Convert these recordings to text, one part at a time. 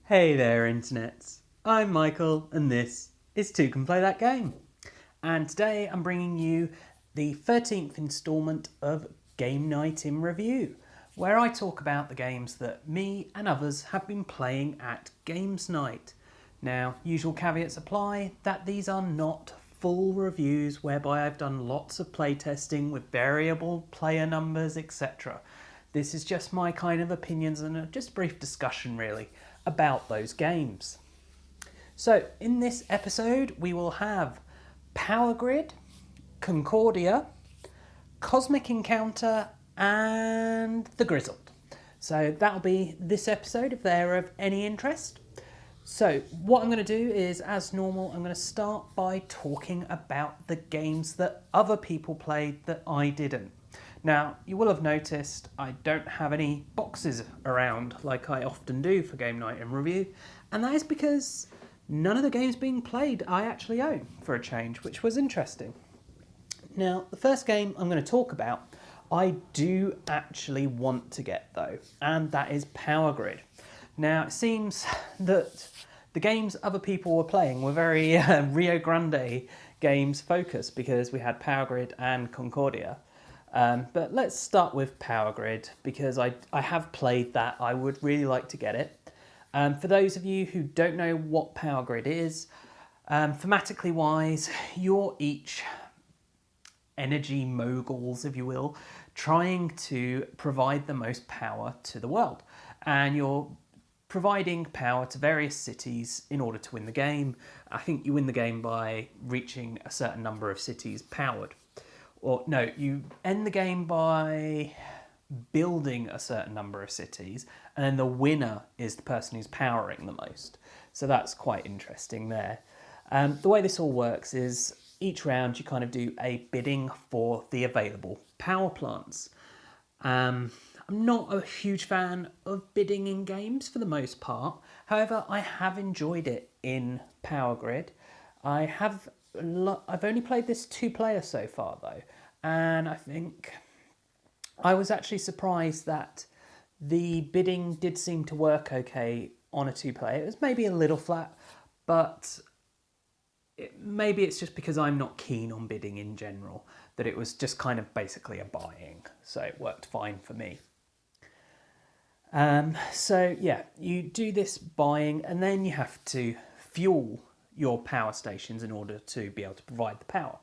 Hey there, internets. I'm Michael, and this is Toucan Play That Game. And today I'm bringing you the 13th instalment of Game Night in Review, where I talk about the games that me and others have been playing at Games Night. Now, usual caveats apply that these are not full reviews whereby I've done lots of playtesting with variable player numbers, etc. This is just my kind of opinions and just a brief discussion really about those games. So in this episode we will have Powergrid, Concordia, Cosmic Encounter and the Grizzled. So that'll be this episode if they're of any interest. So what I'm going to do is, as normal, I'm going to start by talking about the games that other people played that I didn't. Now, you will have noticed I don't have any boxes around like I often do for Game Night in Review, and that is because none of the games being played I actually own, for a change, which was interesting. Now, the first game I'm going to talk about, I do actually want to get though, and that is Powergrid. Now, it seems that the games other people were playing were very Rio Grande games focused, because we had Powergrid and Concordia. But let's start with Powergrid, because I have played that. I would really like to get it. For those of you who don't know what Powergrid is, thematically wise, you're each energy moguls, if you will, trying to provide the most power to the world. And you're providing power to various cities in order to win the game. I think you win the game by reaching a certain number of cities powered. Or no, you end the game by building a certain number of cities, and then the winner is the person who's powering the most. So that's quite interesting there. The way this all works is each round you kind of do a bidding for the available power plants. I'm not a huge fan of bidding in games for the most part. However, I have enjoyed it in Powergrid. I've only played this 2-player so far though, and I think I was actually surprised that the bidding did seem to work okay on a 2-player. It was maybe a little flat, but maybe it's just because I'm not keen on bidding in general, that it was just kind of basically a buying, so it worked fine for me. So yeah, you do this buying and then you have to fuel your power stations in order to be able to provide the power.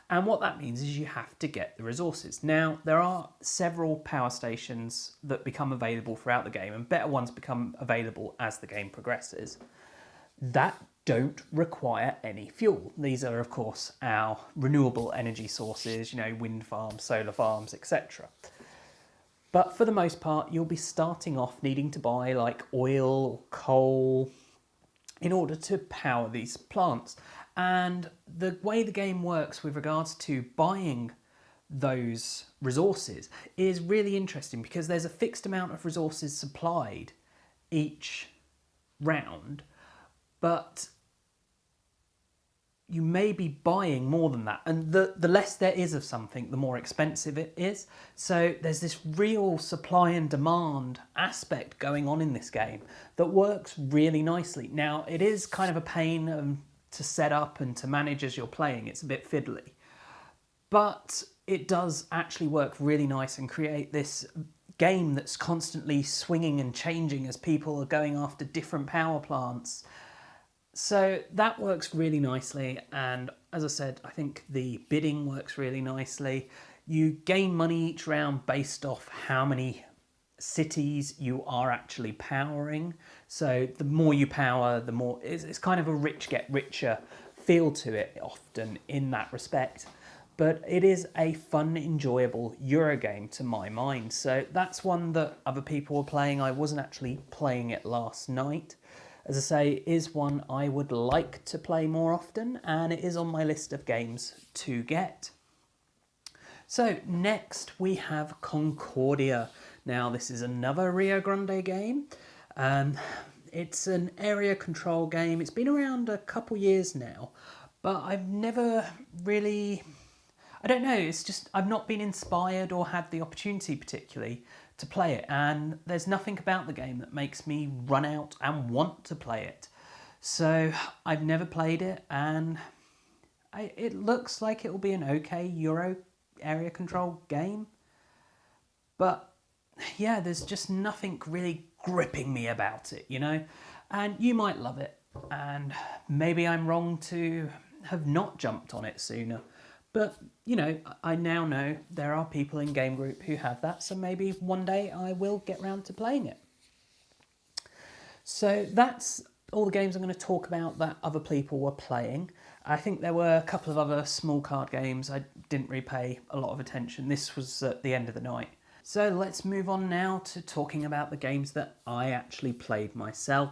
And what that means is you have to get the resources. Now, there are several power stations that become available throughout the game, and better ones become available as the game progresses, that don't require any fuel. These are, of course, our renewable energy sources, wind farms, solar farms, etc. But for the most part, you'll be starting off needing to buy like oil or coal in order to power these plants. And the way the game works with regards to buying those resources is really interesting, because there's a fixed amount of resources supplied each round, but you may be buying more than that, and the less there is of something, the more expensive it is. So there's this real supply and demand aspect going on in this game that works really nicely. Now, it is kind of a pain to set up and to manage as you're playing. It's a bit fiddly, but it does actually work really nice and create this game that's constantly swinging and changing as people are going after different power plants. So that works really nicely, and as I said, I think the bidding works really nicely. You gain money each round based off how many cities you are actually powering. So the more you power, the more it's kind of a rich get richer feel to it often in that respect. But it is a fun, enjoyable Eurogame to my mind. So that's one that other people were playing. I wasn't actually playing it last night. As I say, is one I would like to play more often, and it is on my list of games to get. So next we have Concordia. Now this is another Rio Grande game. It's an area control game. It's been around a couple years now, but I've never really, I don't know, it's just I've not been inspired or had the opportunity particularly to play it, and there's nothing about the game that makes me run out and want to play it. So I've never played it, and it looks like it will be an okay Euro area control game. But yeah, there's just nothing really gripping me about it, you know? And you might love it, and maybe I'm wrong to have not jumped on it sooner. But, you know, I now know there are people in Game Group who have that, so maybe one day I will get round to playing it. So that's all the games I'm going to talk about that other people were playing. I think there were a couple of other small card games I didn't really pay a lot of attention. This was at the end of the night. So let's move on now to talking about the games that I actually played myself.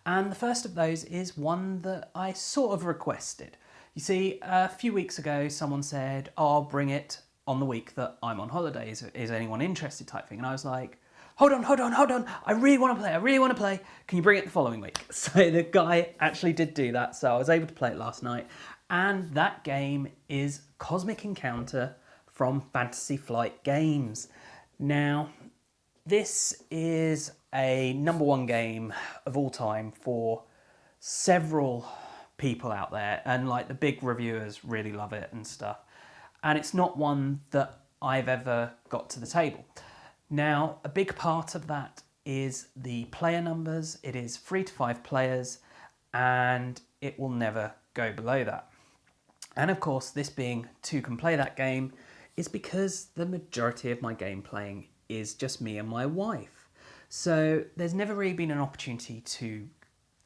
And the first of those is one that I sort of requested. You see, a few weeks ago, someone said, oh, I'll bring it on the week that I'm on holidays. Is anyone interested type thing? And I was like, hold on. I really want to play. Can you bring it the following week? So the guy actually did do that. So I was able to play it last night. And that game is Cosmic Encounter from Fantasy Flight Games. Now, this is a #1 game of all time for several people out there, and like the big reviewers really love it and stuff. And it's not one that I've ever got to the table. Now, a big part of that is the player numbers. It is 3 to 5 players, and it will never go below that. And of course, this being Toucan Play That Game is because the majority of my game playing is just me and my wife. So there's never really been an opportunity to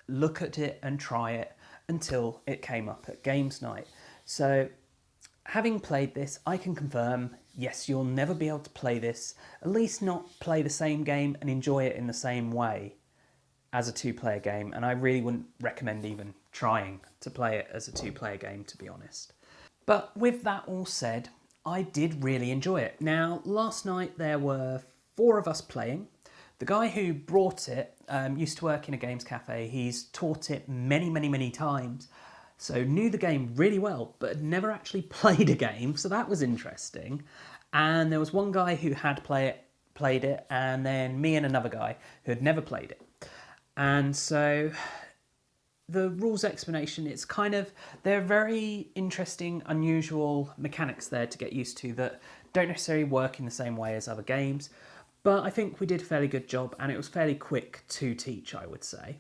look at it and try it until it came up at games night. So having played this, I can confirm, yes, you'll never be able to play this, at least not play the same game and enjoy it in the same way as a 2-player game. And I really wouldn't recommend even trying to play it as a 2-player game, to be honest. But with that all said, I did really enjoy it. Now, last night there were 4 of us playing. The guy who brought it used to work in a games cafe. He's taught it many times, so knew the game really well, but had never actually played a game, so that was interesting. And there was one guy who had played it, and then me and another guy who had never played it. And so the rules explanation, it's kind of, they're very interesting, unusual mechanics there to get used to that don't necessarily work in the same way as other games. But I think we did a fairly good job, and it was fairly quick to teach, I would say.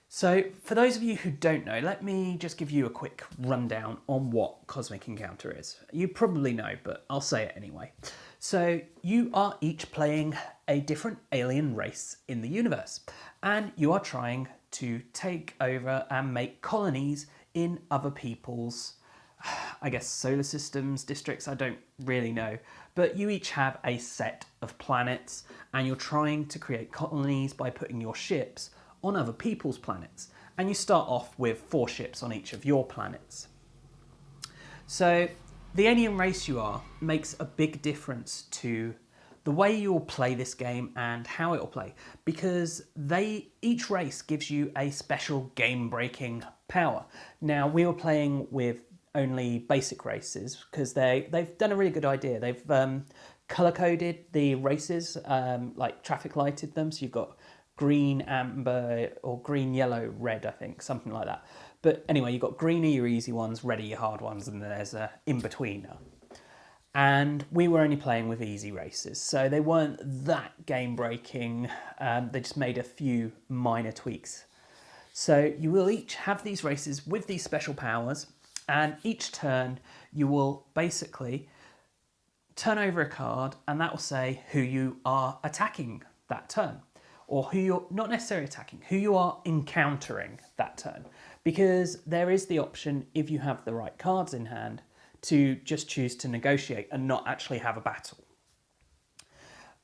So for those of you who don't know, let me just give you a quick rundown on what Cosmic Encounter is. You probably know, but I'll say it anyway. So you are each playing a different alien race in the universe, and you are trying to take over and make colonies in other people's, I guess, solar systems, districts, I don't really know. But you each have a set of planets, and you're trying to create colonies by putting your ships on other people's planets. And you start off with 4 ships on each of your planets. So the alien race you are makes a big difference to the way you'll play this game and how it'll play, because each race gives you a special game-breaking power. Now, we were playing with only basic races because they've done a really good idea. They've colour-coded the races, like traffic lighted them, so you've got green, amber, or green, yellow, red, I think, something like that. But anyway, you've got green are your easy ones, red are your hard ones, and then there's a in-betweener. And we were only playing with easy races, so they weren't that game-breaking. They just made a few minor tweaks. So you will each have these races with these special powers, and each turn you will basically turn over a card, and that will say who you are attacking that turn, or who you're not necessarily attacking, who you are encountering that turn. Because there is the option, if you have the right cards in hand, to just choose to negotiate and not actually have a battle.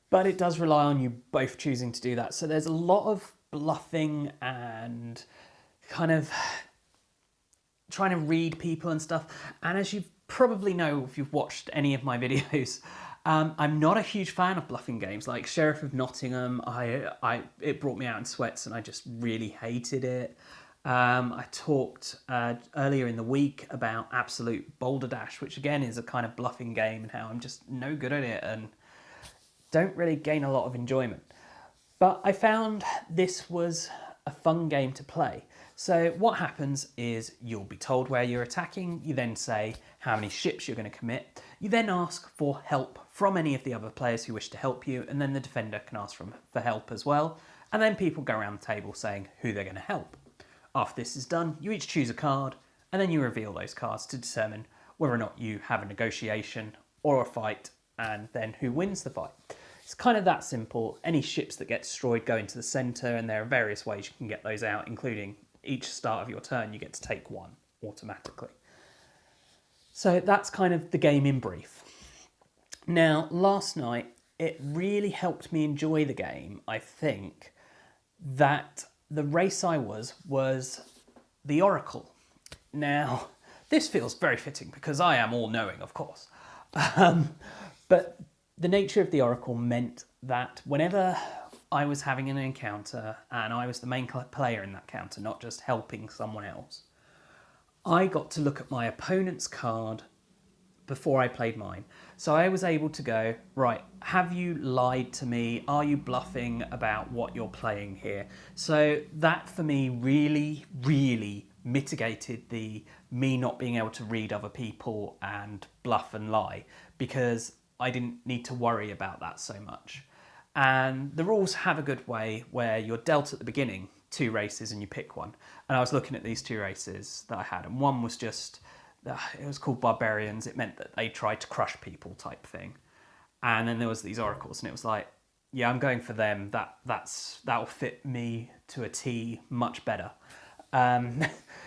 But it does rely on you both choosing to do that. So there's a lot of bluffing and kind of trying to read people and stuff. And as you probably know if you've watched any of my videos, I'm not a huge fan of bluffing games. Like Sheriff of Nottingham, it brought me out in sweats and I just really hated it. I talked earlier in the week about Absolute Boulder Dash, which again is a kind of bluffing game, and how I'm just no good at it and don't really gain a lot of enjoyment. But I found this was a fun game to play. So what happens is you'll be told where you're attacking, you then say how many ships you're going to commit, you then ask for help from any of the other players who wish to help you, and then the defender can ask for help as well, and then people go around the table saying who they're going to help. After this is done, you each choose a card, and then you reveal those cards to determine whether or not you have a negotiation or a fight, and then who wins the fight. It's kind of that simple. Any ships that get destroyed go into the centre, and there are various ways you can get those out, including each start of your turn you get to take one automatically. So that's kind of the game in brief. Now, last night, it really helped me enjoy the game, I think, that the race I was the Oracle. Now, this feels very fitting because I am all-knowing, of course. But the nature of the Oracle meant that whenever I was having an encounter and I was the main player in that encounter, not just helping someone else, I got to look at my opponent's card before I played mine. So I was able to go, right, have you lied to me? Are you bluffing about what you're playing here? So that for me really, really mitigated the me not being able to read other people and bluff and lie, because I didn't need to worry about that so much. And the rules have a good way where you're dealt at the beginning 2 races and you pick one. And I was looking at these 2 races that I had, and one was just, it was called Barbarians. It meant that they tried to crush people type thing. And then there was these Oracles, and it was like, yeah, I'm going for them. That'll fit me to a T much better.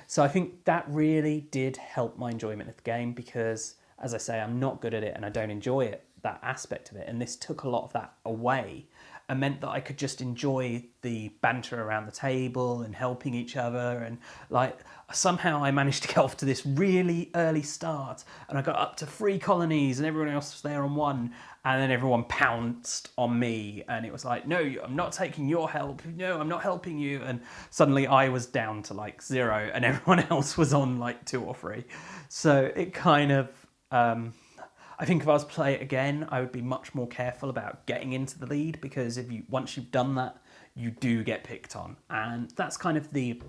So I think that really did help my enjoyment of the game because, as I say, I'm not good at it and I don't enjoy it, that aspect of it. And this took a lot of that away and meant that I could just enjoy the banter around the table and helping each other. And like somehow I managed to get off to this really early start and I got up to 3 colonies and everyone else was there on 1. And then everyone pounced on me and it was like, no, I'm not taking your help. No, I'm not helping you. And suddenly I was down to like 0 and everyone else was on like 2 or 3. So it kind of, I think if I was to play it again, I would be much more careful about getting into the lead because once you've done that, you do get picked on. And that's kind of the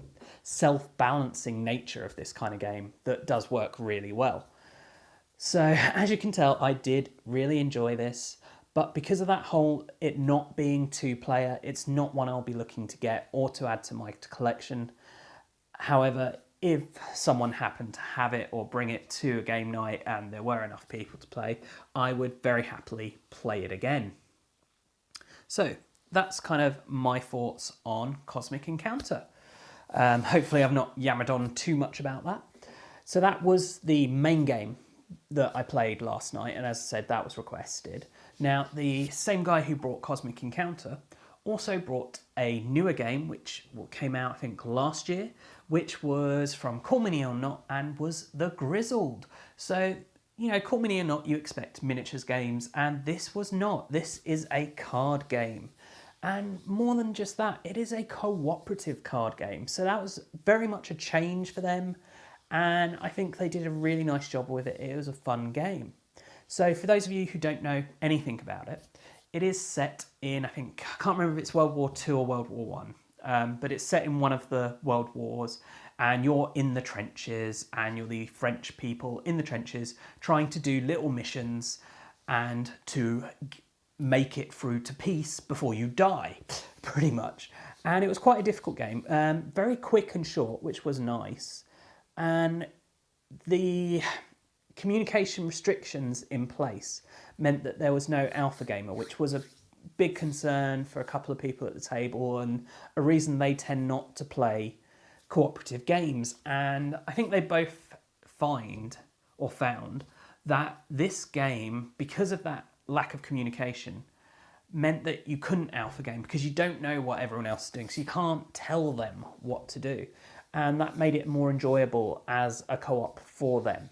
self-balancing nature of this kind of game that does work really well. So as you can tell, I did really enjoy this, but because of that whole it not being 2-player, it's not one I'll be looking to get or to add to my collection. However, if someone happened to have it or bring it to a game night and there were enough people to play, I would very happily play it again. So that's kind of my thoughts on Cosmic Encounter. Hopefully I've not yammered on too much about that. So that was the main game that I played last night, and as I said, that was requested. Now, the same guy who brought Cosmic Encounter also brought a newer game, which came out, I think, last year, which was from Call Me or Not, and was the Grizzled. So, you know, Call Me or Not, you expect miniatures games, and this was not. This is a card game. And more than just that, it is a cooperative card game. So that was very much a change for them. And I think they did a really nice job with it. It was a fun game. So for those of you who don't know anything about it, it is set in, I can't remember if it's World War II or World War I, but it's set in one of the world wars and you're in the trenches and you're the French people in the trenches trying to do little missions and to make it through to peace before you die, pretty much. And it was quite a difficult game, very quick and short, which was nice. And the communication restrictions in place meant that there was no alpha gamer, which was a big concern for a couple of people at the table and a reason they tend not to play cooperative games. And I think they both found that this game, because of that lack of communication, meant that you couldn't alpha game because you don't know what everyone else is doing, so you can't tell them what to do. And that made it more enjoyable as a co-op for them.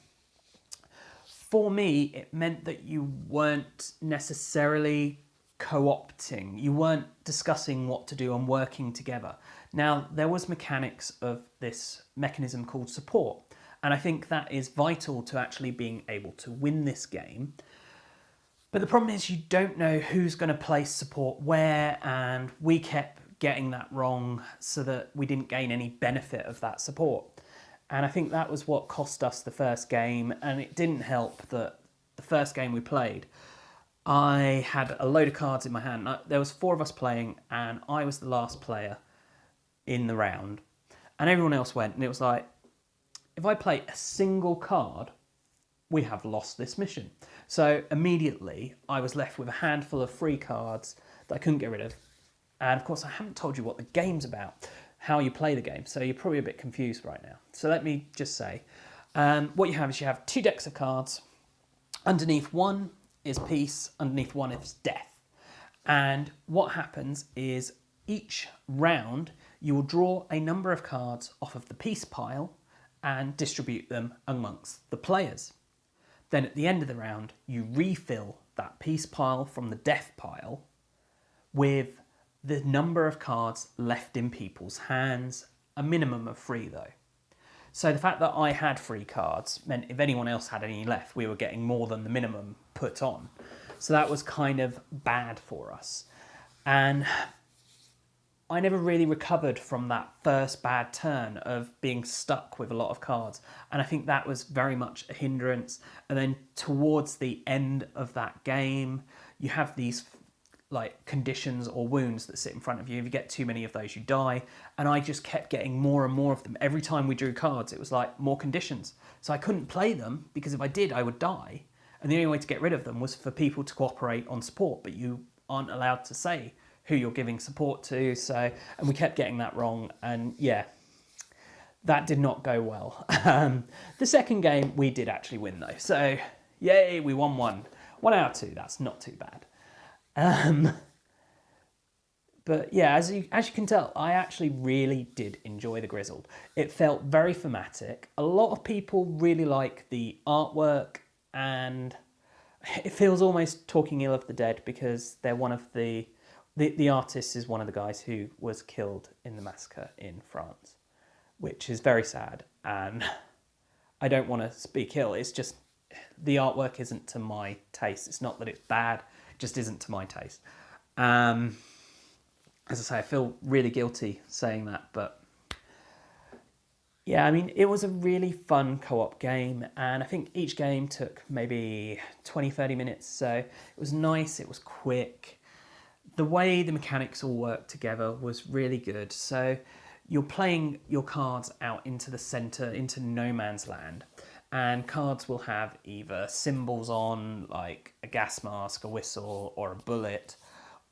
For me, it meant that you weren't necessarily co-opting. You weren't discussing what to do and working together. Now, there was mechanics of this mechanism called support, and I think that is vital to actually being able to win this game. But the problem is you don't know who's going to place support where, and we kept getting that wrong so that we didn't gain any benefit of that support. And I think that was what cost us the first game, and it didn't help that the first game we played, I had a load of cards in my hand. There was 4 of us playing, and I was the last player in the round, and everyone else went, and it was like, if I play a single card, we have lost this mission. So immediately I was left with a handful of free cards that I couldn't get rid of. And of course I haven't told you what the game's about, how you play the game, so you're probably a bit confused right now. So let me just say, what you have is you have 2 decks of cards. Underneath one is peace, underneath one is death. And what happens is each round you will draw a number of cards off of the peace pile and distribute them amongst the players. Then at the end of the round, you refill that peace pile from the death pile with the number of cards left in people's hands, a minimum of 3 though. So the fact that I had 3 cards meant if anyone else had any left, we were getting more than the minimum put on. So that was kind of bad for us. And I never really recovered from that first bad turn of being stuck with a lot of cards. And I think that was very much a hindrance. And then towards the end of that game, you have these like conditions or wounds that sit in front of you. If you get too many of those, you die. And I just kept getting more and more of them. Every time we drew cards, it was like more conditions. So I couldn't play them because if I did, I would die. And the only way to get rid of them was for people to cooperate on support, but you aren't allowed to say who you're giving support to. So, and we kept getting that wrong. And yeah, that did not go well. The second game we did actually win though. So yay, we won 1 out of 2. That's not too bad. But yeah, as you can tell, I actually really did enjoy the Grizzled. It felt very thematic. A lot of people really like the artwork, and it feels almost talking ill of the dead because they're one of the artist is one of the guys who was killed in the massacre in France, which is very sad. And I don't want to speak ill. It's just the artwork isn't to my taste. It's not that it's bad. It just isn't to my taste. As I say, I feel really guilty saying that, but yeah, I mean, it was a really fun co-op game, and I think each game took maybe 20-30 minutes, so it was nice, it was quick. The way the mechanics all worked together was really good. So you're playing your cards out into the centre, into no man's land, and cards will have either symbols on, like a gas mask, a whistle, or a bullet,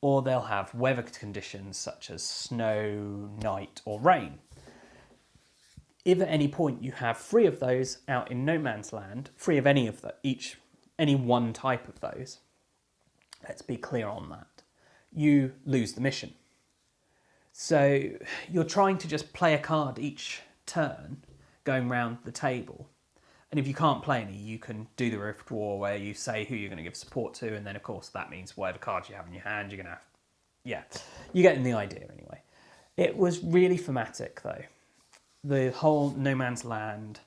or they'll have weather conditions such as snow, night, or rain. If at any point you have 3 of those out in no man's land, 3 of any of any one type of those, let's be clear on that, you lose the mission. So you're trying to just play a card each turn going round the table. And if you can't play any, you can do the Rift War where you say who you're going to give support to, and then of course that means whatever cards you have in your hand, you're going to have... Yeah, you're getting the idea anyway. It was really thematic though. The whole no man's land,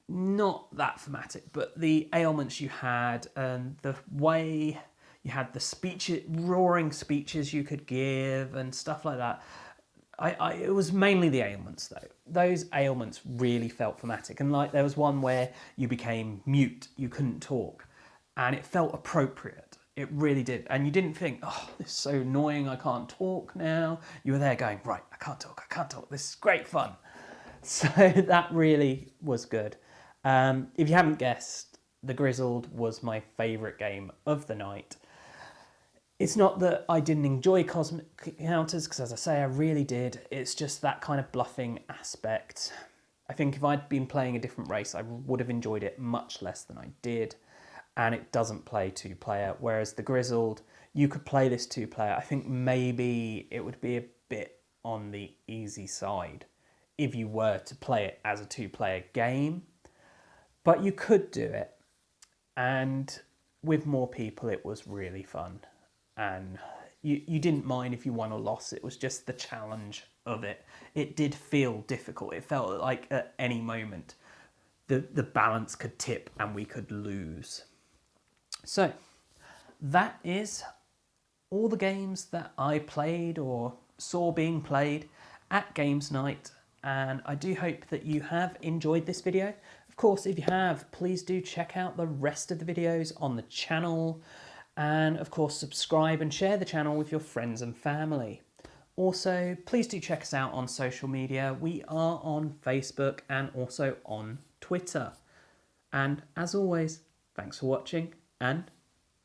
not that thematic, but the ailments you had and the way you had the speeches, roaring speeches you could give and stuff like that. It was mainly the ailments though. Those ailments really felt thematic. And like there was one where you became mute, you couldn't talk, and it felt appropriate. It really did. And you didn't think, oh, this is so annoying, I can't talk now. You were there going, right, I can't talk, this is great fun. So that really was good. If you haven't guessed, the Grizzled was my favourite game of the night. It's not that I didn't enjoy Cosmic Encounters, because as I say, I really did. It's just that kind of bluffing aspect. I think if I'd been playing a different race, I would have enjoyed it much less than I did. And it doesn't play 2-player, whereas the Grizzled, you could play this 2-player. I think maybe it would be a bit on the easy side if you were to play it as a 2-player game. But you could do it. And with more people, it was really fun. And you didn't mind if you won or lost. It was just the challenge of it. It did feel difficult. It felt like at any moment the balance could tip and we could lose. So that is all the games that I played or saw being played at Games Night, and I do hope that you have enjoyed this video. Of course, if you have, please do check out the rest of the videos on the channel, and of course subscribe and share the channel with your friends and family. Also, please do check us out on social media. We are on Facebook and also on Twitter. And as always, thanks for watching and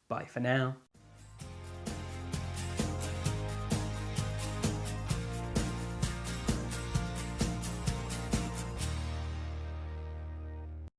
bye for now.